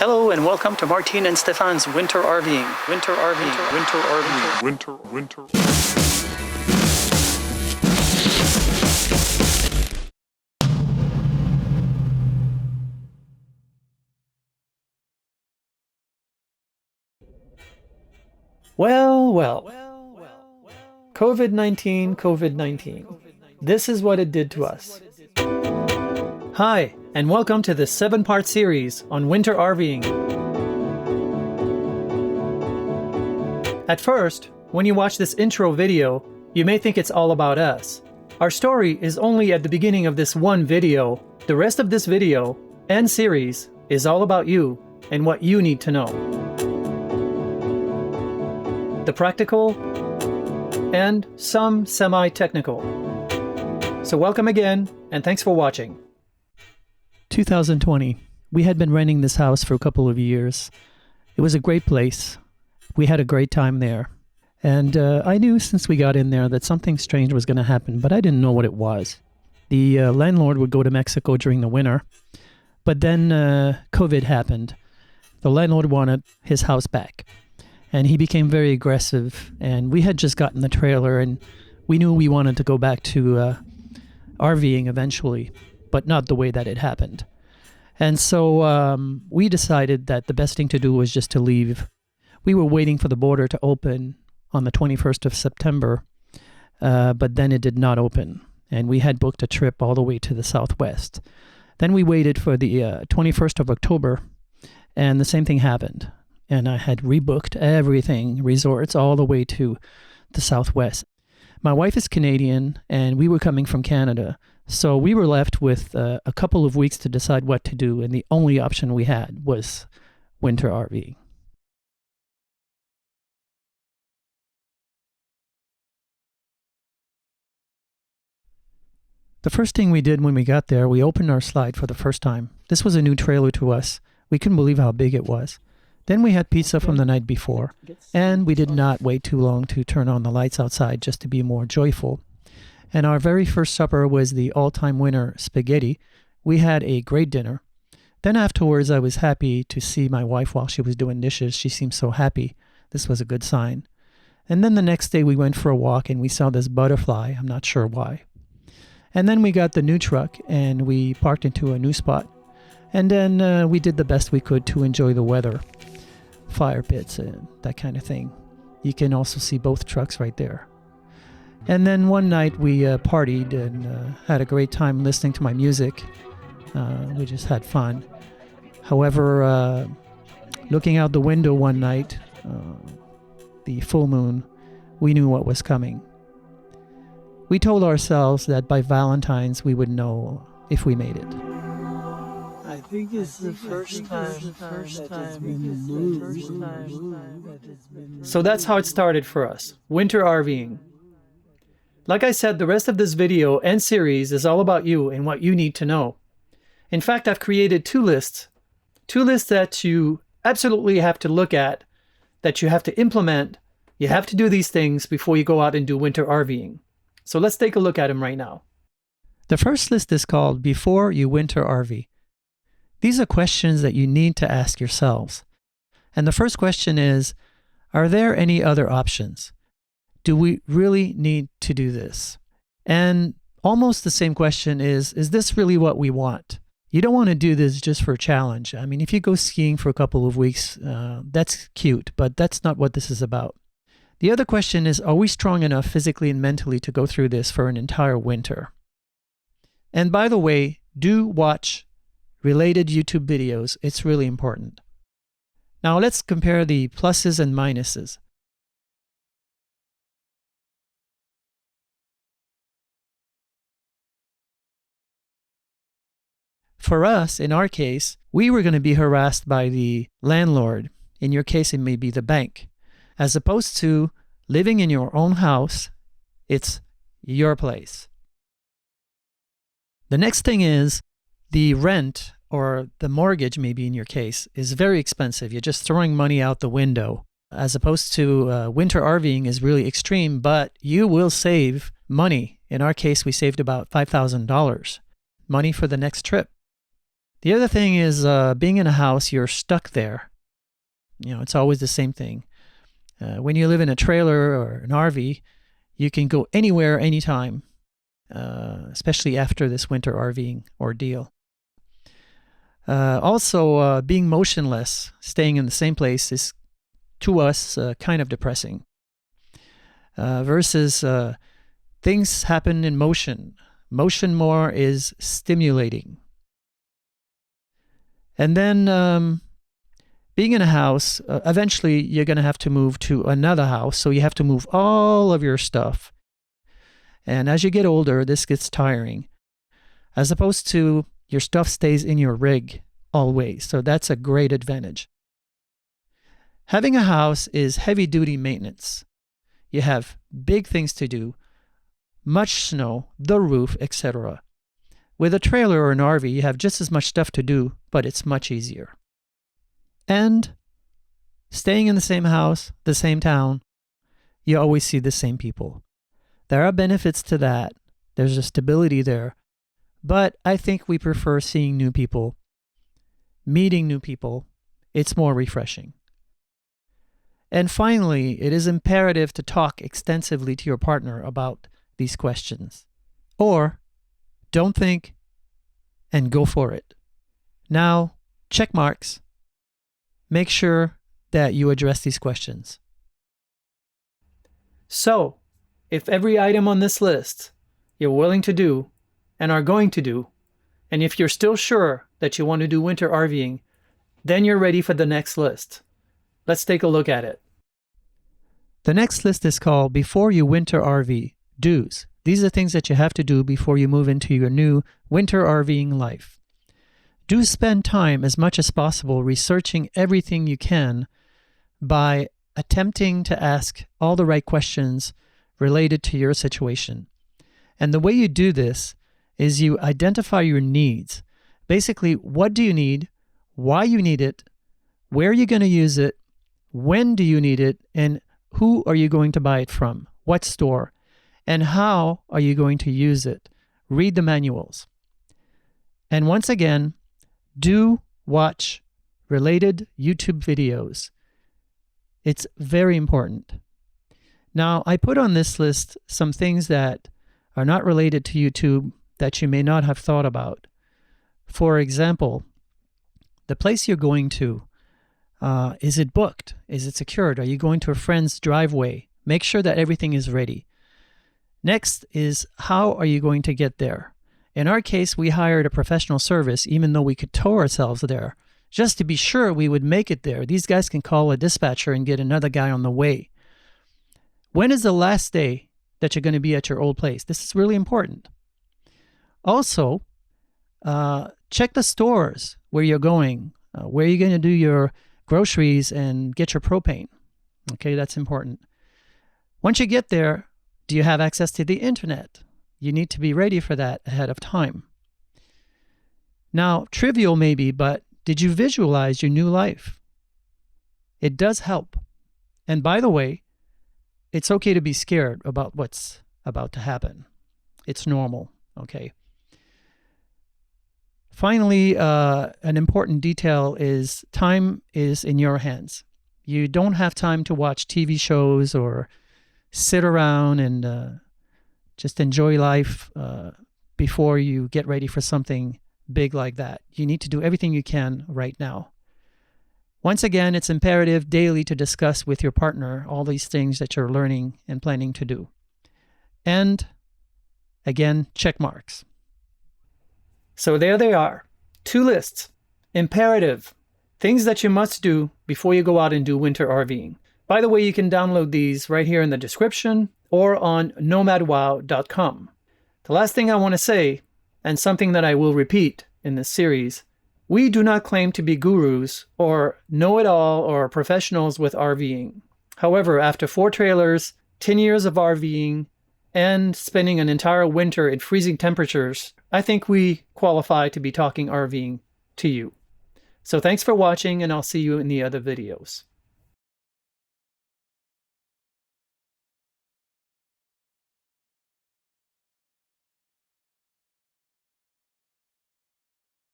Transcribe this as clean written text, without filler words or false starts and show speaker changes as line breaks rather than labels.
Hello and welcome to Martine and Stephane's Winter RVing. Winter RVing. Winter RVing. Winter. Well. COVID-19. This is what it did to us. Hi, and welcome to this 7-part series on winter RVing. At first, when you watch this intro video, you may think it's all about us. Our story is only at the beginning of this one video. The rest of this video and series is all about you and what you need to know. The practical and some semi-technical. So welcome again, and thanks for watching. 2020. We had been renting this house for a couple of years. It was a great place. We had a great time there. And I knew since we got in there that something strange was going to happen, but I didn't know what it was. The landlord would go to Mexico during the winter, but then COVID happened. The landlord wanted his house back. And he became very aggressive, and we had just gotten the trailer, and we knew we wanted to go back to RVing eventually, but not the way that it happened. And so we decided that the best thing to do was just to leave. We were waiting for the border to open on the 21st of September, but then it did not open, and we had booked a trip all the way to the southwest. Then we waited for the 21st of October, and the same thing happened. And I had rebooked everything, resorts all the way to the southwest. My wife is Canadian, and we were coming from Canada. So we were left with a couple of weeks to decide what to do, and the only option we had was winter RV. The first thing we did when we got there, we opened our slide for the first time. This was a new trailer to us. We couldn't believe how big it was. Then we had pizza from the night before, and we did not wait too long to turn on the lights outside just to be more joyful. And our very first supper was the all-time winner spaghetti. We had a great dinner. Then afterwards, I was happy to see my wife while she was doing dishes. She seemed so happy. This was a good sign. And then the next day we went for a walk and we saw this butterfly. I'm not sure why. And then we got the new truck and we parked into a new spot. And then we did the best we could to enjoy the weather. Fire pits and that kind of thing. You can also see both trucks right there. And then one night we partied and had a great time listening to my music. We just had fun. However, looking out the window one night, the full moon, we knew what was coming. We told ourselves that by Valentine's we would know if we made it.
I think it's the first time that it's been.
So that's how it started for us, winter RVing. Like I said, the rest of this video and series is all about you and what you need to know. In fact, I've created two lists that you absolutely have to look at, that you have to implement. You have to do these things before you go out and do winter RVing. So let's take a look at them right now. The first list is called Before You Winter RV. These are questions that you need to ask yourselves. And the first question is, are there any other options? Do we really need to do this? And almost the same question is this really what we want? You don't want to do this just for a challenge. I mean, if you go skiing for a couple of weeks, that's cute, but that's not what this is about. The other question is, are we strong enough physically and mentally to go through this for an entire winter? And by the way, do watch related YouTube videos. It's really important. Now let's compare the pluses and minuses. For us, in our case, we were going to be harassed by the landlord. In your case, it may be the bank. As opposed to living in your own house, it's your place. The next thing is the rent or the mortgage, maybe in your case, is very expensive. You're just throwing money out the window. As opposed to winter RVing is really extreme, but you will save money. In our case, we saved about $5,000. Money for the next trip. The other thing is being in a house, you're stuck there. You know, it's always the same thing. When you live in a trailer or an RV, you can go anywhere, anytime, especially after this winter RVing ordeal. Also, being motionless, staying in the same place is, to us, kind of depressing. Versus things happen in motion. Motion more is stimulating. And then being in a house, eventually you're going to have to move to another house. So you have to move all of your stuff. And as you get older, this gets tiring. As opposed to your stuff stays in your rig always. So that's a great advantage. Having a house is heavy-duty maintenance. You have big things to do, much snow, the roof, etc. With a trailer or an RV, you have just as much stuff to do, but it's much easier. And staying in the same house, the same town, you always see the same people. There are benefits to that. There's a stability there. But I think we prefer seeing new people, meeting new people. It's more refreshing. And finally, it is imperative to talk extensively to your partner about these questions. Or don't think and go for it. Now, check marks. Make sure that you address these questions. So, if every item on this list you're willing to do and are going to do, and if you're still sure that you want to do winter RVing, then you're ready for the next list. Let's take a look at it. The next list is called Before You Winter RV, Do's. These are things that you have to do before you move into your new winter RVing life. Do spend time as much as possible researching everything you can by attempting to ask all the right questions related to your situation. And the way you do this is you identify your needs. Basically, what do you need, why you need it, where are you going to use it, when do you need it, and who are you going to buy it from, what store, and how are you going to use it. Read the manuals. And once again, do watch related YouTube videos. It's very important. Now, I put on this list some things that are not related to YouTube that you may not have thought about. For example, the place you're going to, is it booked? Is it secured? Are you going to a friend's driveway? Make sure that everything is ready. Next is, how are you going to get there? In our case, we hired a professional service, even though we could tow ourselves there, just to be sure we would make it there. These guys can call a dispatcher and get another guy on the way. When is the last day that you're going to be at your old place? This is really important. Also, check the stores where you're going, where you're going to do your groceries and get your propane. Okay, that's important. Once you get there, do you have access to the internet? You need to be ready for that ahead of time. Now, trivial maybe, but did you visualize your new life? It does help. And by the way, it's okay to be scared about what's about to happen. It's normal, okay? Finally, an important detail is time is in your hands. You don't have time to watch TV shows or sit around and just enjoy life before you get ready for something big like that. You need to do everything you can right now. Once again, it's imperative daily to discuss with your partner all these things that you're learning and planning to do. And again, check marks. So there they are. 2 lists. Imperative. Things that you must do before you go out and do winter RVing. By the way, you can download these right here in the description or on NomadWOW.com. The last thing I want to say, and something that I will repeat in this series, we do not claim to be gurus or know-it-all or professionals with RVing. However, after 4 trailers, 10 years of RVing, and spending an entire winter in freezing temperatures, I think we qualify to be talking RVing to you. So thanks for watching, and I'll see you in the other videos.